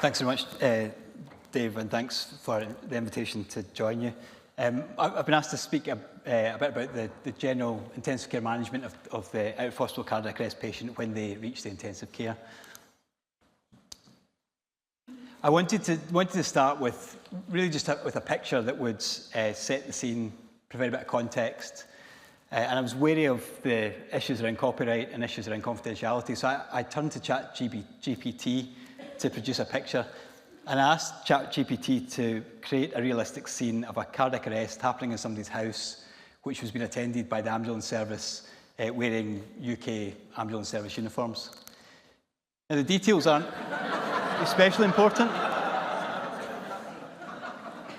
Thanks very much, Dave, and thanks for the invitation to join you. I've been asked to speak a bit about the general intensive care management of the out-of-hospital cardiac arrest patient when they reach the intensive care. I wanted to start with really just with a picture that would set the scene, provide a bit of context, and I was wary of the issues around copyright and issues around confidentiality, so I turned to ChatGPT to produce a picture, and I asked ChatGPT to create a realistic scene of a cardiac arrest happening in somebody's house, which was being attended by the ambulance service wearing UK ambulance service uniforms. Now, the details aren't especially important,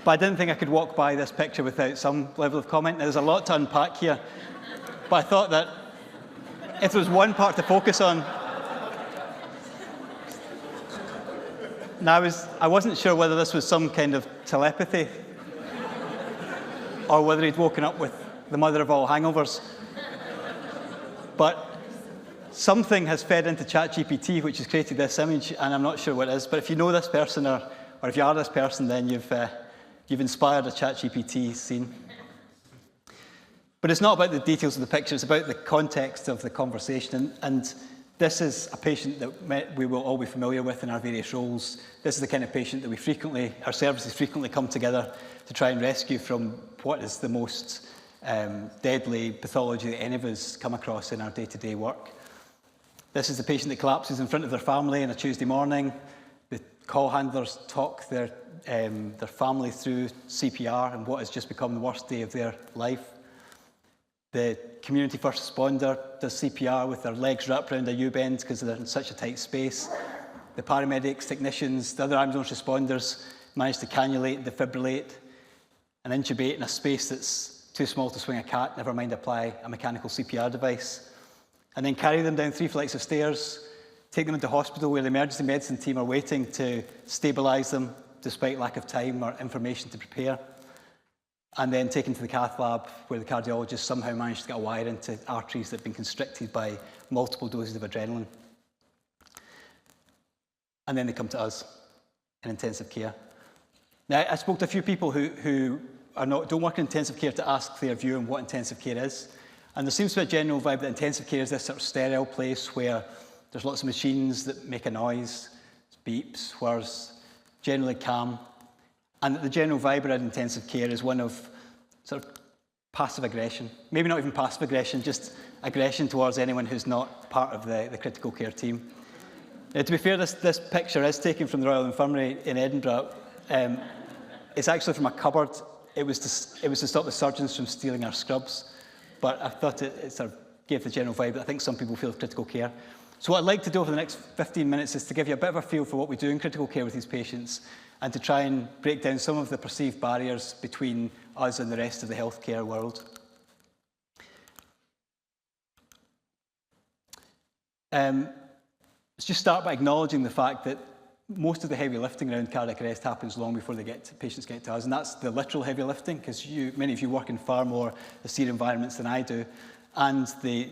but I didn't think I could walk by this picture without some level of comment. Now, there's a lot to unpack here, but I thought that if there was one part to focus on, now I wasn't sure whether this was some kind of telepathy or whether he'd woken up with the mother of all hangovers. But something has fed into ChatGPT which has created this image, and I'm not sure what it is. But if you know this person, or if you are this person, then you've inspired a ChatGPT scene. But it's not about the details of the picture, it's about the context of the conversation. And this is a patient that we will all be familiar with in our various roles. This is the kind of patient that our services frequently come together to try and rescue from what is the most deadly pathology that any of us come across in our day-to-day work. This is the patient that collapses in front of their family on a Tuesday morning. The call handlers talk their family through CPR and what has just become the worst day of their life. The community first responder does CPR with their legs wrapped around a U-bend because they're in such a tight space. The paramedics, technicians, the other ambulance responders manage to cannulate, defibrillate, and intubate in a space that's too small to swing a cat, never mind apply a mechanical CPR device. And then carry them down 3 flights of stairs, take them into hospital where the emergency medicine team are waiting to stabilise them despite lack of time or information to prepare. And then taken to the cath lab where the cardiologist somehow managed to get a wire into arteries that have been constricted by multiple doses of adrenaline. And then they come to us in intensive care. Now, I spoke to a few people who don't work in intensive care to ask their view on what intensive care is. And there seems to be a general vibe that intensive care is this sort of sterile place where there's lots of machines that make a noise, beeps, whirs, generally calm. And the general vibe around intensive care is one of sort of passive aggression. Maybe not even passive aggression, just aggression towards anyone who's not part of the critical care team. Now, to be fair, this picture is taken from the Royal Infirmary in Edinburgh. It's actually from a cupboard. It was to stop the surgeons from stealing our scrubs. But I thought it sort of gave the general vibe that I think some people feel of critical care. So what I'd like to do over the next 15 minutes is to give you a bit of a feel for what we do in critical care with these patients, and to try and break down some of the perceived barriers between us and the rest of the healthcare world. Let's just start by acknowledging the fact that most of the heavy lifting around cardiac arrest happens long before patients get to us, and that's the literal heavy lifting, because many of you work in far more austere environments than I do, and the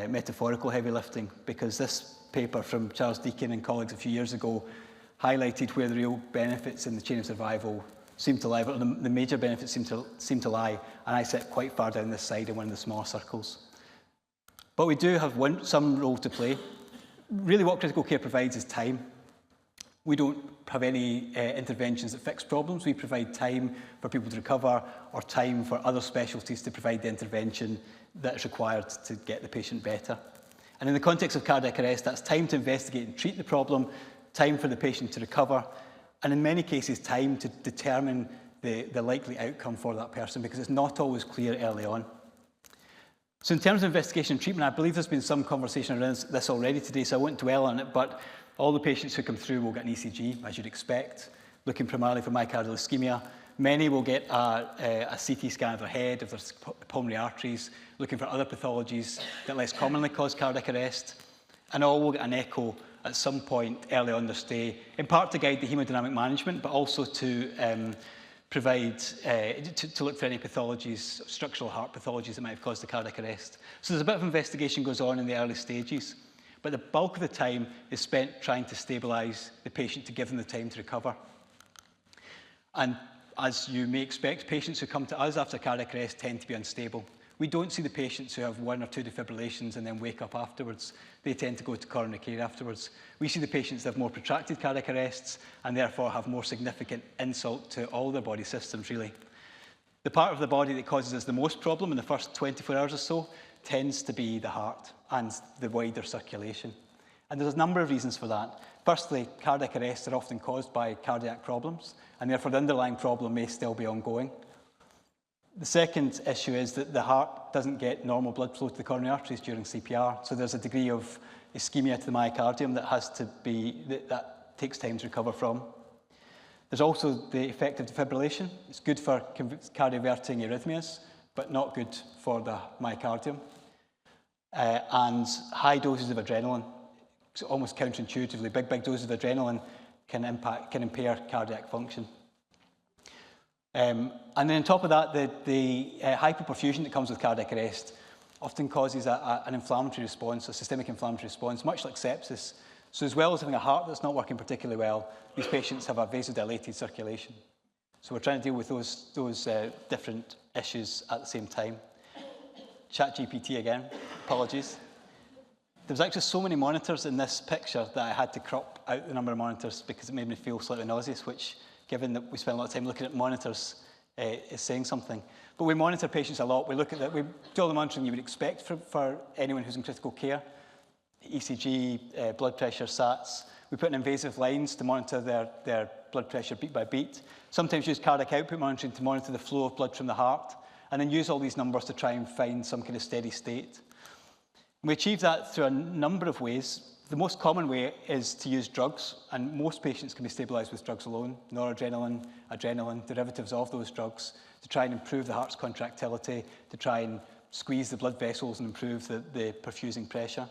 metaphorical heavy lifting, because this paper from Charles Deakin and colleagues a few years ago highlighted where the real benefits in the chain of survival seem to lie, but the major benefits seem to lie, and I sit quite far down this side in one of the smaller circles. But we do have some role to play. Really what critical care provides is time. We don't have any interventions that fix problems. We provide time for people to recover, or time for other specialties to provide the intervention that is required to get the patient better. And in the context of cardiac arrest, that's time to investigate and treat the problem, time for the patient to recover, and in many cases, time to determine the likely outcome for that person, because it's not always clear early on. So in terms of investigation and treatment, I believe there's been some conversation around this already today, so I won't dwell on it, but all the patients who come through will get an ECG, as you'd expect, looking primarily for myocardial ischemia. Many will get a CT scan of their head, of their pulmonary arteries, looking for other pathologies that less commonly cause cardiac arrest, and all will get an echo at some point early on in their stay, in part to guide the hemodynamic management, but also to provide, to look for any pathologies, structural heart pathologies that might have caused the cardiac arrest. So there's a bit of investigation goes on in the early stages. But the bulk of the time is spent trying to stabilise the patient to give them the time to recover. And as you may expect, patients who come to us after cardiac arrest tend to be unstable. We don't see the patients who have 1 or 2 defibrillations and then wake up afterwards. They tend to go to coronary care afterwards. We see the patients that have more protracted cardiac arrests and therefore have more significant insult to all their body systems, really. The part of the body that causes us the most problem in the first 24 hours or so tends to be the heart and the wider circulation. And there's a number of reasons for that. Firstly, cardiac arrests are often caused by cardiac problems, and therefore the underlying problem may still be ongoing. The second issue is that the heart doesn't get normal blood flow to the coronary arteries during CPR, so there's a degree of ischemia to the myocardium that takes time to recover from. There's also the effect of defibrillation. It's good for cardioverting arrhythmias, but not good for the myocardium. And high doses of adrenaline, so almost counterintuitively, big doses of adrenaline can impair cardiac function. And then on top of that, the hypoperfusion that comes with cardiac arrest often causes an inflammatory response, a systemic inflammatory response, much like sepsis. So as well as having a heart that's not working particularly well, these patients have a vasodilated circulation. So we're trying to deal with those different issues at the same time. ChatGPT again, apologies. There was actually so many monitors in this picture that I had to crop out the number of monitors because it made me feel slightly nauseous, which, given that we spend a lot of time looking at monitors, is saying something. But we monitor patients a lot. We look at that. We do all the monitoring you would expect for anyone who's in critical care. ECG, blood pressure, SATs. We put in invasive lines to monitor their blood pressure beat by beat. Sometimes use cardiac output monitoring to monitor the flow of blood from the heart, and then use all these numbers to try and find some kind of steady state. And we achieve that through a number of ways. The most common way is to use drugs, and most patients can be stabilised with drugs alone, noradrenaline, adrenaline, derivatives of those drugs, to try and improve the heart's contractility, to try and squeeze the blood vessels and improve the perfusing pressure.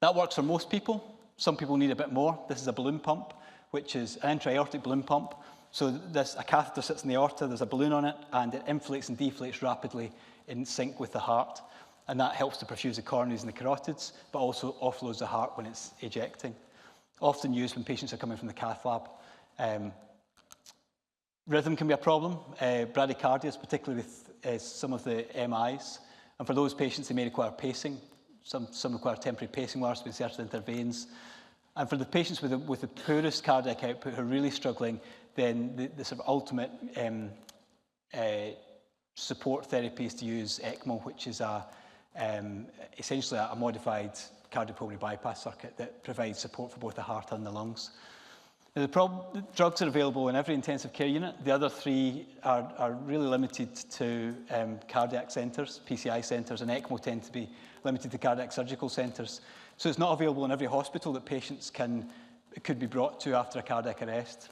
That works for most people. Some people need a bit more. This is a balloon pump, which is an intra-aortic balloon pump. So a catheter sits in the aorta, there's a balloon on it, and it inflates and deflates rapidly in sync with the heart. And that helps to perfuse the coronaries and the carotids, but also offloads the heart when it's ejecting. Often used when patients are coming from the cath lab. Rhythm can be a problem, bradycardias, particularly with some of the MIs. And for those patients, they may require pacing. Some require temporary pacing wires to be inserted into their veins. And for the patients with the poorest cardiac output who are really struggling, then the sort of ultimate support therapy is to use ECMO, which is essentially a modified cardiopulmonary bypass circuit that provides support for both the heart and the lungs. Now, the drugs are available in every intensive care unit. The other 3 are really limited to cardiac centres, PCI centres, and ECMO tend to be limited to cardiac surgical centres. So it's not available in every hospital that patients could be brought to after a cardiac arrest.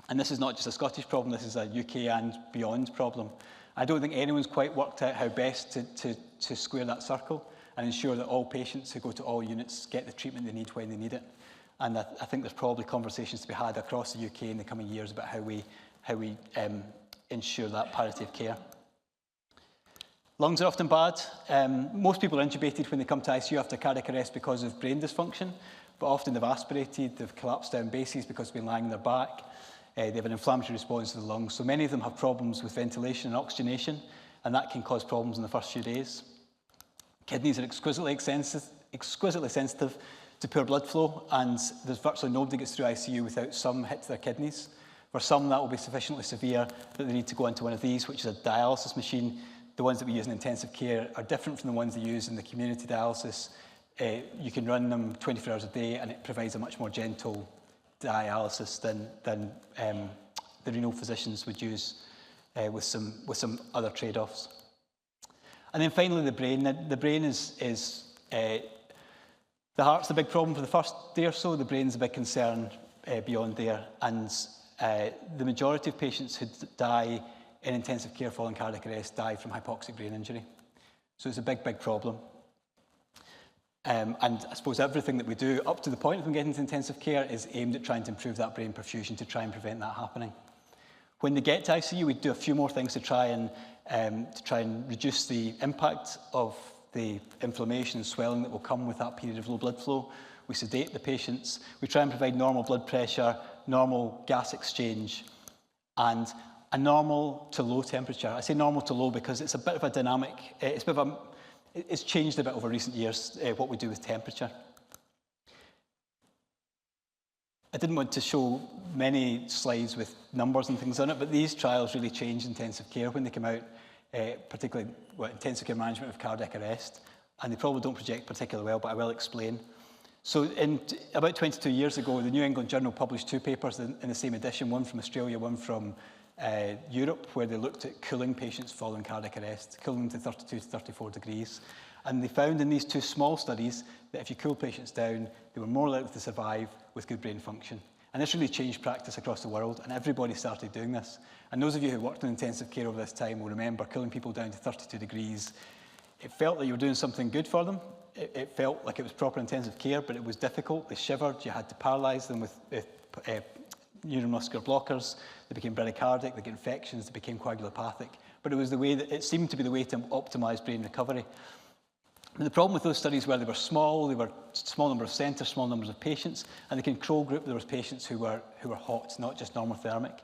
And this is not just a Scottish problem, this is a UK and beyond problem. I don't think anyone's quite worked out how best to square that circle and ensure that all patients who go to all units get the treatment they need when they need it. And I think there's probably conversations to be had across the UK in the coming years about how we ensure that parity of care. Lungs are often bad. Most people are intubated when they come to ICU after cardiac arrest because of brain dysfunction, but often they've aspirated, they've collapsed down bases because they've been lying on their back. They have an inflammatory response to the lungs. So many of them have problems with ventilation and oxygenation, and that can cause problems in the first few days. Kidneys are exquisitely sensitive to poor blood flow, and there's virtually nobody gets through ICU without some hit to their kidneys. For some, that will be sufficiently severe that they need to go into one of these, which is a dialysis machine. The ones that we use in intensive care are different from the ones they use in the community dialysis. You can run them 24 hours a day, and it provides a much more gentle dialysis than the renal physicians would use with some other trade-offs. And then finally, the brain. The brain is the heart's the big problem for the first day or so. The brain's a big concern beyond there, and the majority of patients who die in intensive care following cardiac arrest die from hypoxic brain injury. So it's a big problem. And I suppose everything that we do up to the point of them getting into intensive care is aimed at trying to improve that brain perfusion to try and prevent that happening. When they get to ICU, we do a few more things to try and reduce the impact of the inflammation and swelling that will come with that period of low blood flow. We sedate the patients. We try and provide normal blood pressure, normal gas exchange, and a normal to low temperature. I say normal to low because it's a bit of a dynamic, it's changed a bit over recent years, what we do with temperature. I didn't want to show many slides with numbers and things on it, but these trials really changed intensive care when they came out, particularly intensive care management of cardiac arrest, and they probably don't project particularly well, but I will explain. So about 22 years ago, the New England Journal published 2 papers in the same edition, one from Australia, one from Europe, where they looked at cooling patients following cardiac arrest, cooling them to 32 to 34 degrees. And they found in these 2 small studies that if you cool patients down, they were more likely to survive with good brain function. And this really changed practice across the world, and everybody started doing this. And those of you who worked in intensive care over this time will remember cooling people down to 32 degrees. It felt like you were doing something good for them. It felt like it was proper intensive care, but it was difficult. They shivered. You had to paralyse them with neuromuscular blockers. They became bradycardic. They got infections. They became coagulopathic. But it was the way that it seemed to be the way to optimise brain recovery. And the problem with those studies were they were small small number of centres, small numbers of patients, and the control group, there was patients who were hot, not just normothermic.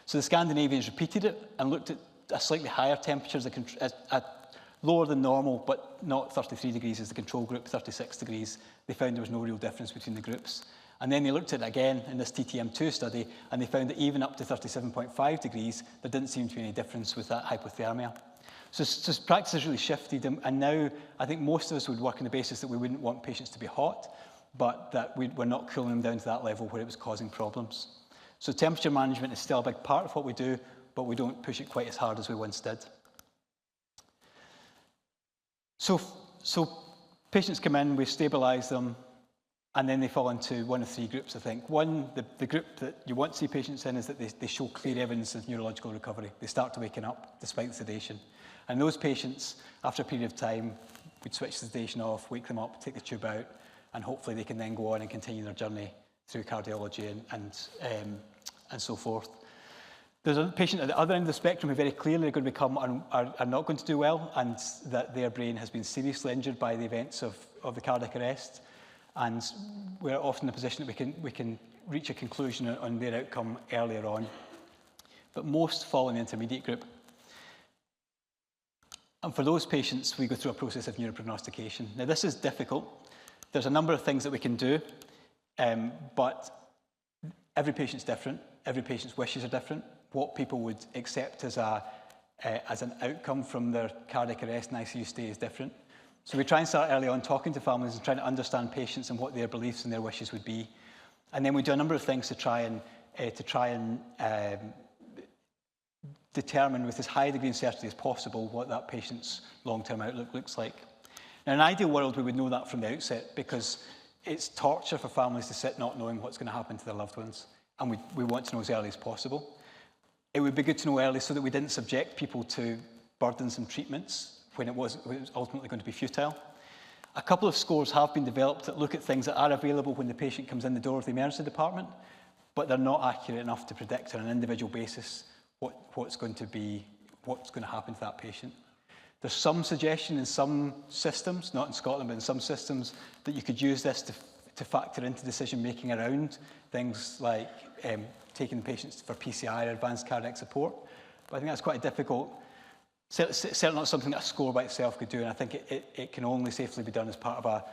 So the Scandinavians repeated it and looked at a slightly higher temperatures, at lower than normal, but not 33 degrees as the control group, 36 degrees. They found there was no real difference between the groups. And then they looked at it again in this TTM2 study, and they found that even up to 37.5 degrees, there didn't seem to be any difference with that hypothermia. So practice has really shifted, and now I think most of us would work on the basis that we wouldn't want patients to be hot, but that we're not cooling them down to that level where it was causing problems. So temperature management is still a big part of what we do, but we don't push it quite as hard as we once did. So patients come in, we stabilise them, and then they fall into one of 3 groups, I think. One, the group that you want to see patients in is that they show clear evidence of neurological recovery. They start to waken up despite the sedation. And those patients, after a period of time, we'd switch the sedation off, wake them up, take the tube out, and hopefully they can then go on and continue their journey through cardiology and so forth. There's a patient at the other end of the spectrum who very clearly are going to become, are not going to do well, and that their brain has been seriously injured by the events of the cardiac arrest. And we're often in a position that we can reach a conclusion on their outcome earlier on. But most fall in the intermediate group. And for those patients, we go through a process of neuroprognostication. Now, this is difficult. There's a number of things that we can do, but every patient's different. Every patient's wishes are different. What people would accept as an outcome from their cardiac arrest and ICU stay is different. So we try and start early on talking to families and trying to understand patients and what their beliefs and their wishes would be. And then we do a number of things to try and determine with as high a degree of certainty as possible what that patient's long-term outlook looks like. Now, in an ideal world, we would know that from the outset because it's torture for families to sit not knowing what's going to happen to their loved ones. And we want to know as early as possible. It would be good to know early so that we didn't subject people to burdensome treatments when it was ultimately going to be futile. A couple of scores have been developed that look at things that are available when the patient comes in the door of the emergency department, but they're not accurate enough to predict on an individual basis what's going to happen to that patient. There's some suggestion in some systems, not in Scotland, but in some systems, that you could use this to factor into decision-making around things like taking patients for PCI or advanced cardiac support. But I think that's quite difficult. Certainly not something that a score by itself could do, and I think it can only safely be done as part of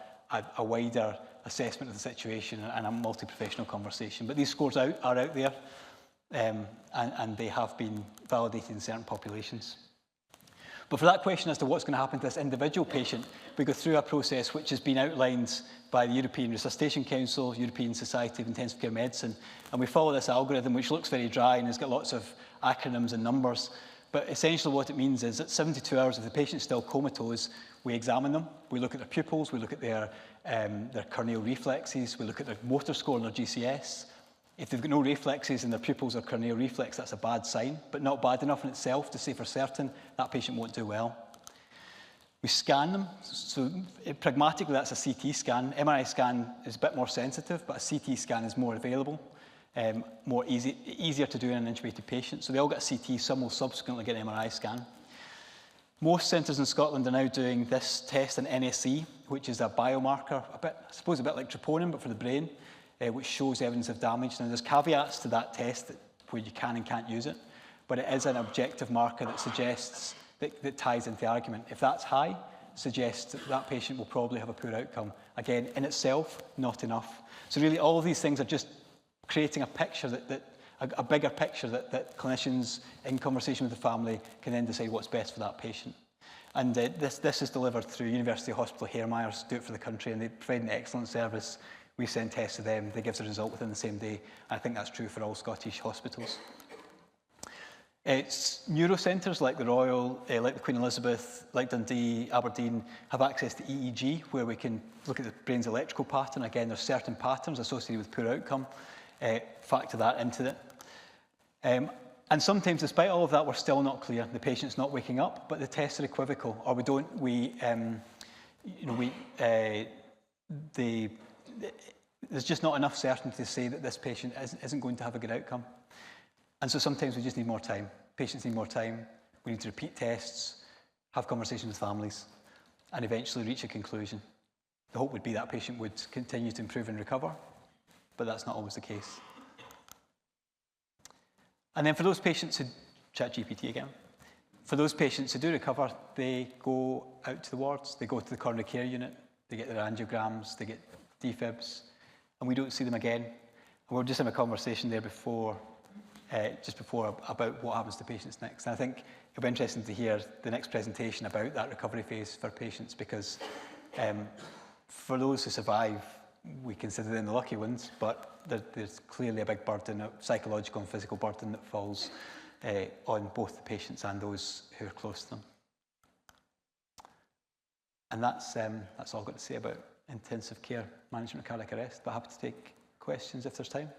a wider assessment of the situation and a multi-professional conversation. But these scores are out there, and they have been validated in certain populations. But for that question as to what's going to happen to this individual patient, we go through a process which has been outlined by the European Resuscitation Council, European Society of Intensive Care Medicine, and we follow this algorithm which looks very dry and has got lots of acronyms and numbers. But essentially what it means is that 72 hours, if the patient's still comatose, we examine them. We look at their pupils, we look at their corneal reflexes, we look at their motor score and their GCS. If they've got no reflexes in their pupils or corneal reflex, that's a bad sign, but not bad enough in itself to say for certain that patient won't do well. We scan them. So pragmatically, that's a CT scan. MRI scan is a bit more sensitive, but a CT scan is more available. Easier to do in an intubated patient. So they all get a CT, some will subsequently get an MRI scan. Most centres in Scotland are now doing this test, an NSE, which is a biomarker, I suppose a bit like troponin, but for the brain, which shows evidence of damage. Now, there's caveats to that test where you can and can't use it, but it is an objective marker that suggests, that ties into the argument. If that's high, suggests that that patient will probably have a poor outcome. Again, in itself, not enough. So really, all of these things are just creating a picture a bigger picture that clinicians, in conversation with the family, can then decide what's best for that patient. And this is delivered through University Hospital Hairmyres, do it for the country, and they provide an excellent service. We send tests to them, they give us a result within the same day. I think that's true for all Scottish hospitals. It's neurocentres like the Royal, like the Queen Elizabeth, like Dundee, Aberdeen, have access to EEG, where we can look at the brain's electrical pattern. Again, there's certain patterns associated with poor outcome. Factor that into it. And sometimes, despite all of that, we're still not clear. The patient's not waking up, but the tests are equivocal, or there's just not enough certainty to say that this patient isn't going to have a good outcome. And so sometimes we just need more time. Patients need more time. We need to repeat tests, have conversations with families, and eventually reach a conclusion. The hope would be that patient would continue to improve and recover, but that's not always the case. And then for those patients who, ChatGPT again, for those patients who do recover, they go out to the wards, they go to the coronary care unit, they get their angiograms, they get defibs, and we don't see them again. And we were just having a conversation there before, about what happens to patients next. And I think it'll be interesting to hear the next presentation about that recovery phase for patients, because for those who survive, we consider them the lucky ones, but there's clearly a big burden, a psychological and physical burden that falls on both the patients and those who are close to them. And that's all I've got to say about intensive care management of cardiac arrest, but happy to take questions if there's time.